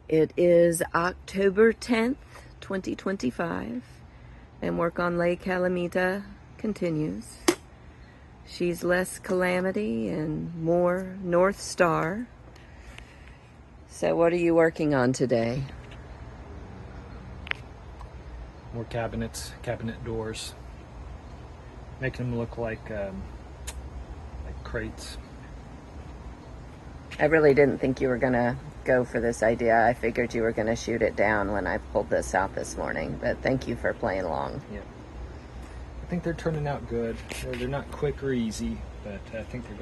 It is October 10th, 2025, and work on Lake Calamita continues. She's less calamity and more North Star. So what are you working on today? More cabinets, cabinet doors. Making them look like crates. I really didn't think you were gonna go for this idea. I figured you were gonna shoot it down when I pulled this out this morning, but thank you for playing along. Yeah. I think they're turning out good. They're not quick or easy, but I think they're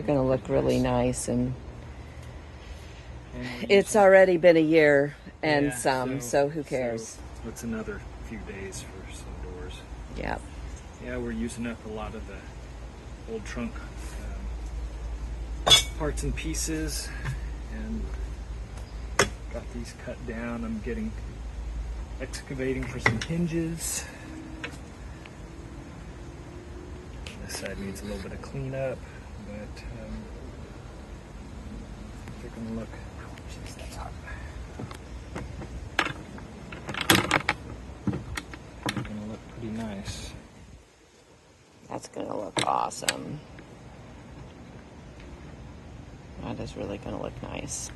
gonna look really nice, and it's already been a year and so who cares? So it's another few days for some doors. Yeah. Yeah, we're using up a lot of the old trunk parts and pieces, and got these cut down. I'm excavating for some hinges. This side needs a little bit of cleanup, but they're gonna look. Jeez, that's hot. They're gonna look pretty nice. That's gonna look awesome. That is really going to look nice.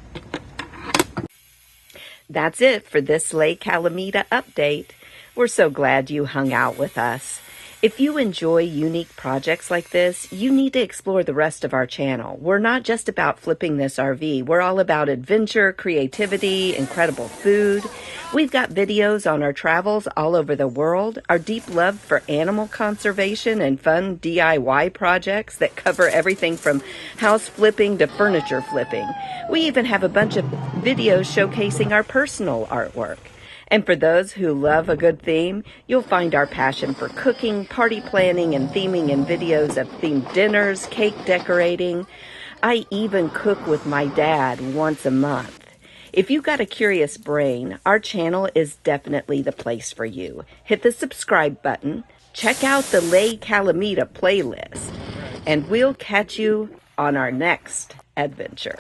That's it for this Lake Calamita update. We're so glad you hung out with us. If you enjoy unique projects like this, you need to explore the rest of our channel. We're not just about flipping this RV. We're all about adventure, creativity, incredible food. We've got videos on our travels all over the world, our deep love for animal conservation and fun DIY projects that cover everything from house flipping to furniture flipping. We even have a bunch of videos showcasing our personal artwork. And for those who love a good theme, you'll find our passion for cooking, party planning, and theming in videos of themed dinners, cake decorating. I even cook with my dad once a month. If you've got a curious brain, our channel is definitely the place for you. Hit the subscribe button, check out the Lake Calamita playlist, and we'll catch you on our next adventure.